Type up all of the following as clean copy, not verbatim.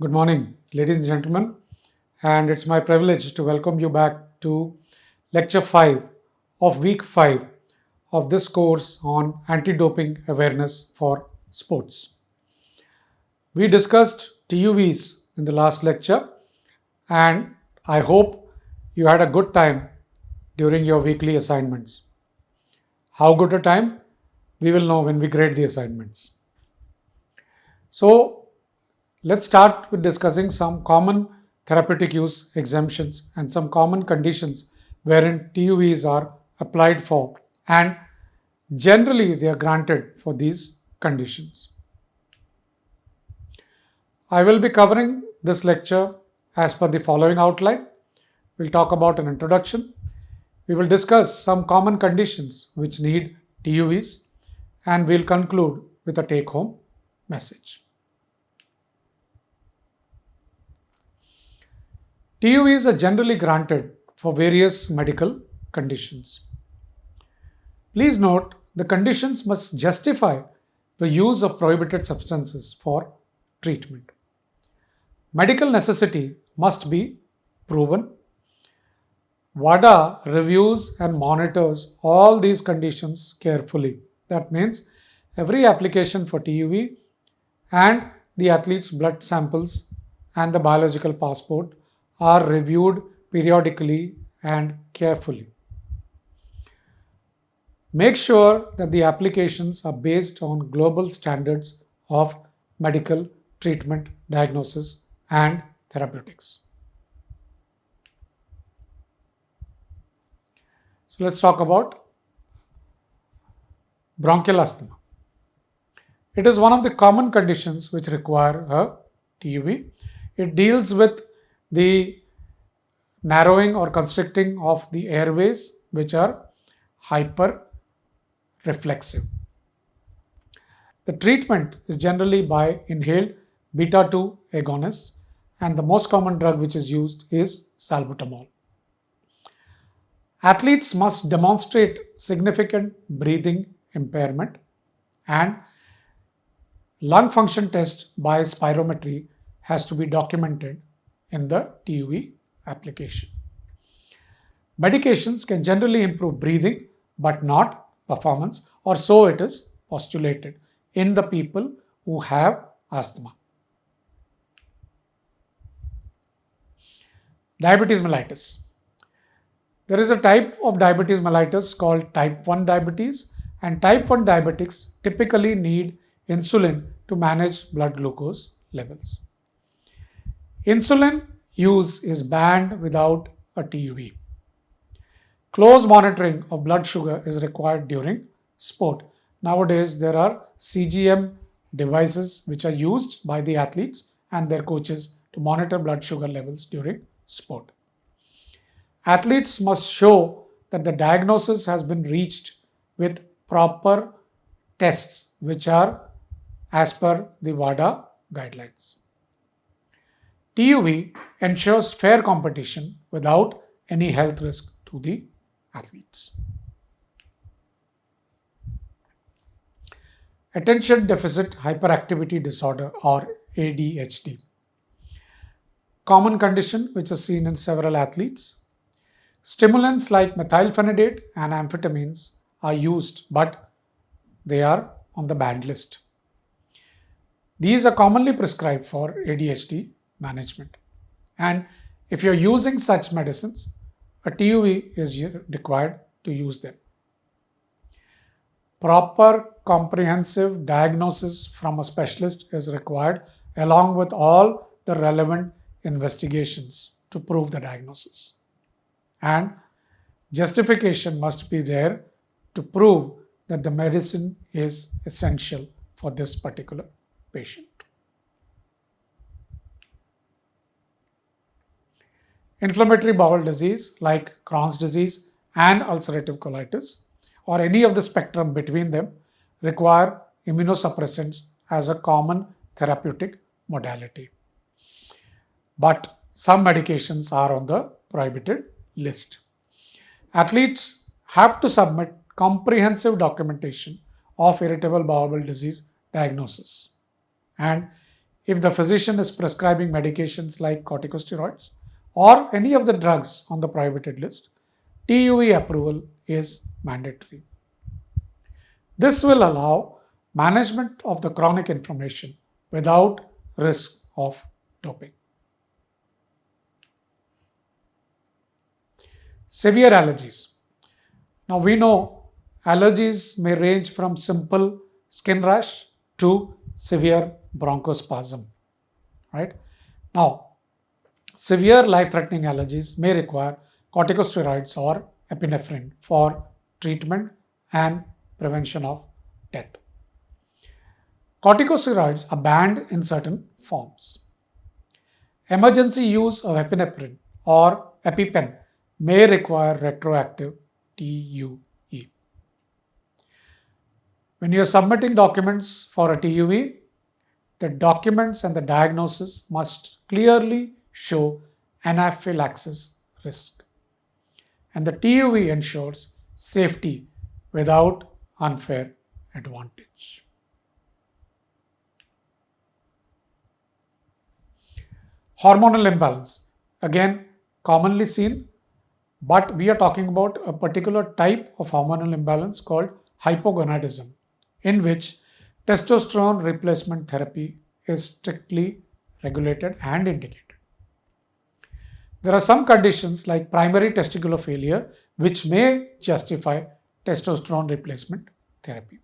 Good morning, ladies and gentlemen, and it's my privilege to welcome you back to Lecture 5 of Week 5 of this course on anti doping awareness for sports. We discussed TUVs in the last lecture, and I hope you had a good time during your weekly assignments. How good a time? We will know when we grade the assignments. So, let's start with discussing some common therapeutic use exemptions and some common conditions wherein TUVs are applied for, and generally they are granted for these conditions. I will be covering this lecture as per the following outline. We'll talk about an introduction. We will discuss some common conditions which need TUVs, and we'll conclude with a take home message. TUVs are generally granted for various medical conditions. Please note the conditions must justify the use of prohibited substances for treatment. Medical necessity must be proven. WADA reviews and monitors all these conditions carefully. That means every application for TUV and the athlete's blood samples and the biological passport are reviewed periodically and carefully. Make sure that the applications are based on global standards of medical treatment, diagnosis, and therapeutics. So let's talk about bronchial asthma. It is one of the common conditions which require a TUV. It deals with the narrowing or constricting of the airways, which are hyperreflexive. The treatment is generally by inhaled beta 2 agonists, and the most common drug which is used is salbutamol. Athletes must demonstrate significant breathing impairment, and lung function test by spirometry has to be documented in the TUV application. Medications can generally improve breathing but not performance, or so it is postulated in the people who have asthma. Diabetes mellitus. There is a type of diabetes mellitus called type 1 diabetes, and type 1 diabetics typically need insulin to manage blood glucose levels. Insulin use is banned without a TUV. Close monitoring of blood sugar is required during sport. Nowadays, there are CGM devices which are used by the athletes and their coaches to monitor blood sugar levels during sport. Athletes must show that the diagnosis has been reached with proper tests which are as per the WADA guidelines. TUV ensures fair competition without any health risk to the athletes. Attention Deficit Hyperactivity Disorder, or ADHD. Common condition which is seen in several athletes. Stimulants like methylphenidate and amphetamines are used, but they are on the banned list. These are commonly prescribed for ADHD management. And if you're using such medicines, a TUV is required to use them. Proper comprehensive diagnosis from a specialist is required along with all the relevant investigations to prove the diagnosis. And justification must be there to prove that the medicine is essential for this particular patient. Inflammatory bowel disease like Crohn's disease and ulcerative colitis, or any of the spectrum between them, require immunosuppressants as a common therapeutic modality. But some medications are on the prohibited list. Athletes have to submit comprehensive documentation of irritable bowel disease diagnosis, and if the physician is prescribing medications like corticosteroids or any of the drugs on the prohibited list, TUV approval is mandatory. This will allow management of the chronic inflammation without risk of doping. Severe allergies. Now we know allergies may range from simple skin rash to severe bronchospasm, right? Now, severe life-threatening allergies may require corticosteroids or epinephrine for treatment and prevention of death. Corticosteroids are banned in certain forms. Emergency use of epinephrine or EpiPen may require retroactive TUE. When you are submitting documents for a TUE, the documents and the diagnosis must clearly show anaphylaxis risk. And the TUE ensures safety without unfair advantage. Hormonal imbalance, again commonly seen, but we are talking about a particular type of hormonal imbalance called hypogonadism, in which testosterone replacement therapy is strictly regulated and indicated. There are some conditions like primary testicular failure which may justify testosterone replacement therapy.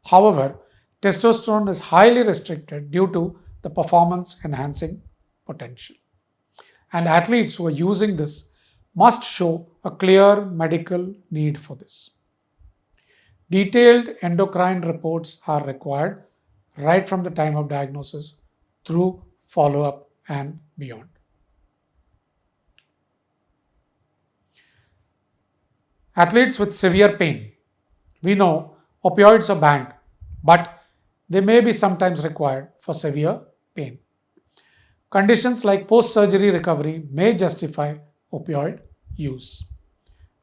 However, testosterone is highly restricted due to the performance enhancing potential. And athletes who are using this must show a clear medical need for this. Detailed endocrine reports are required right from the time of diagnosis through follow-up and beyond. Athletes with severe pain. We know opioids are banned, but they may be sometimes required for severe pain. Conditions like post-surgery recovery may justify opioid use.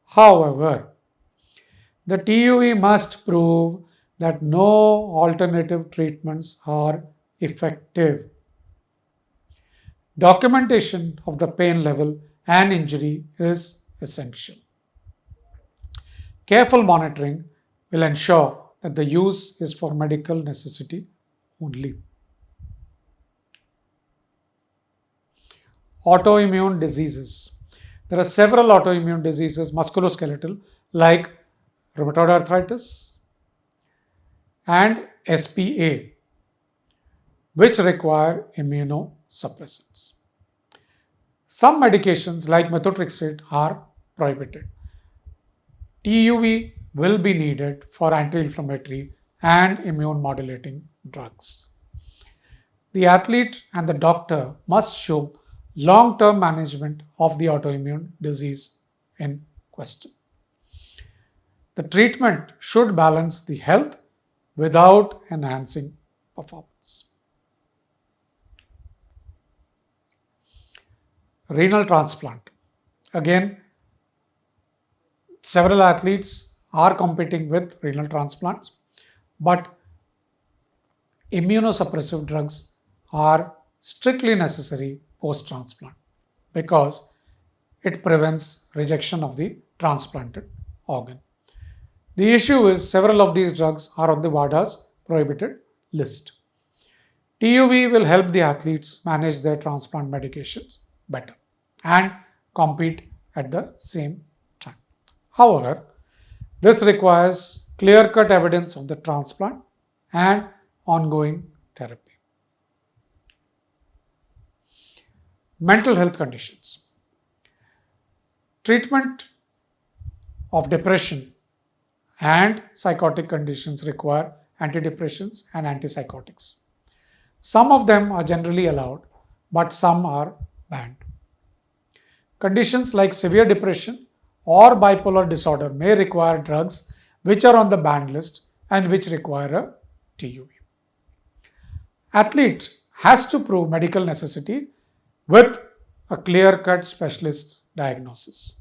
However, the TUE must prove that no alternative treatments are effective. Documentation of the pain level and injury is essential. Careful monitoring will ensure that the use is for medical necessity only. Autoimmune diseases. There are several autoimmune diseases, musculoskeletal, like rheumatoid arthritis and SPA, which require immunosuppressants. Some medications like methotrexate are prohibited. TUE will be needed for anti-inflammatory and immune modulating drugs. The athlete and the doctor must show long-term management of the autoimmune disease in question. The treatment should balance the health without enhancing performance. Renal transplant. Again, several athletes are competing with renal transplants, but immunosuppressive drugs are strictly necessary post-transplant because it prevents rejection of the transplanted organ. The issue is several of these drugs are on the WADA's prohibited list. TUE will help the athletes manage their transplant medications better and compete at the same time. However, this requires clear-cut evidence of the transplant and ongoing therapy. Mental health conditions. Treatment of depression and psychotic conditions require antidepressants and antipsychotics. Some of them are generally allowed, but some are banned. Conditions like severe depression or bipolar disorder may require drugs which are on the banned list and which require a TUE. Athlete has to prove medical necessity with a clear-cut specialist diagnosis.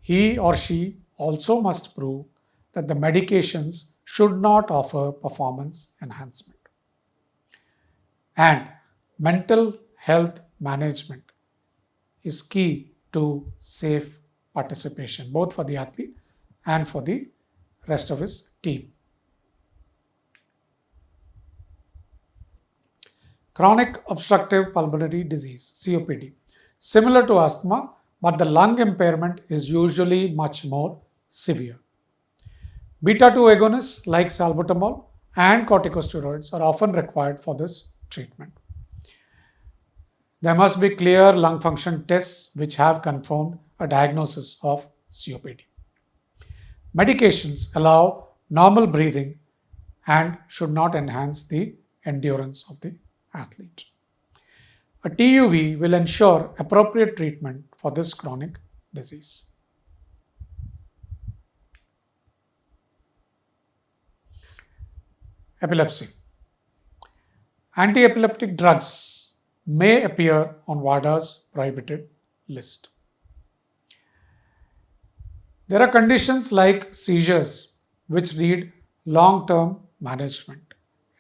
He or she also must prove that the medications should not offer performance enhancement. And mental health management is key to safe participation, both for the athlete and for the rest of his team. Chronic obstructive pulmonary disease, COPD. Similar to asthma, but the lung impairment is usually much more severe. Beta 2 agonists like salbutamol and corticosteroids are often required for this treatment. There must be clear lung function tests which have confirmed a diagnosis of COPD. Medications allow normal breathing and should not enhance the endurance of the athlete. A TUV will ensure appropriate treatment for this chronic disease. Epilepsy. Anti-epileptic drugs may appear on WADA's prohibited list. There are conditions like seizures which need long-term management.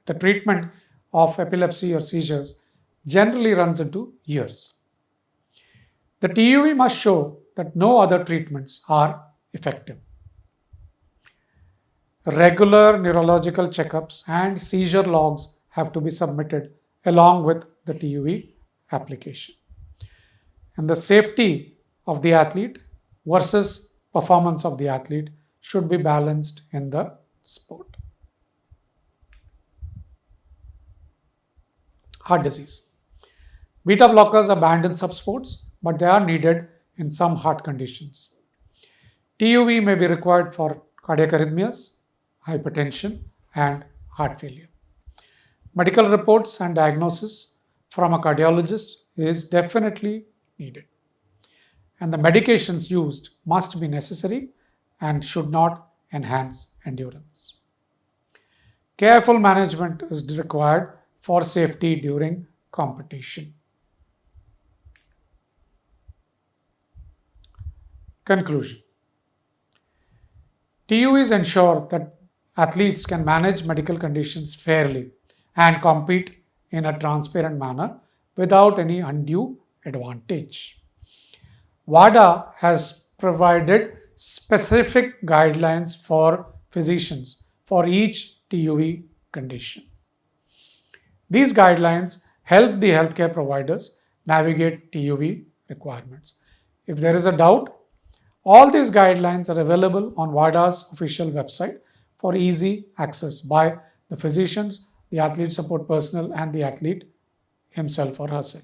The treatment of epilepsy or seizures generally runs into years. The TUV must show that no other treatments are effective. Regular neurological checkups and seizure logs have to be submitted along with the TUV application. And the safety of the athlete versus performance of the athlete should be balanced in the sport. Heart disease. Beta blockers are banned in some sports, but they are needed in some heart conditions. TUV may be required for cardiac arrhythmias, hypertension, and heart failure. Medical reports and diagnosis from a cardiologist is definitely needed. And the medications used must be necessary and should not enhance endurance. Careful management is required for safety during competition. Conclusion. TUVs ensure that athletes can manage medical conditions fairly and compete in a transparent manner without any undue advantage. WADA has provided specific guidelines for physicians for each TUV condition. These guidelines help the healthcare providers navigate TUV requirements. If there is a doubt, all these guidelines are available on WADA's official website for easy access by the physicians, the athlete support personnel, and the athlete himself or herself.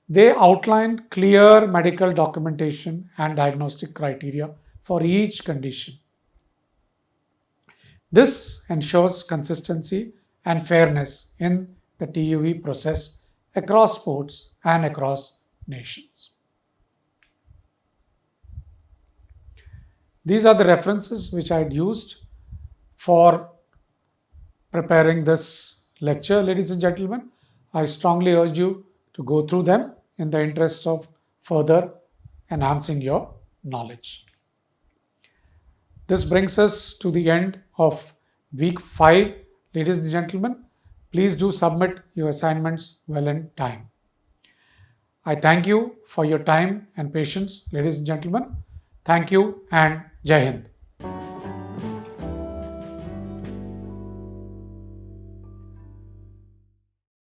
They outline clear medical documentation and diagnostic criteria for each condition. This ensures consistency and fairness in the TUV process across sports and across nations. These are the references which I had used for preparing this lecture, ladies and gentlemen. I strongly urge you to go through them in the interest of further enhancing your knowledge. This brings us to the end of week 5. Ladies and gentlemen, please do submit your assignments well in time. I thank you for your time and patience, ladies and gentlemen. Thank you and Jai Hind.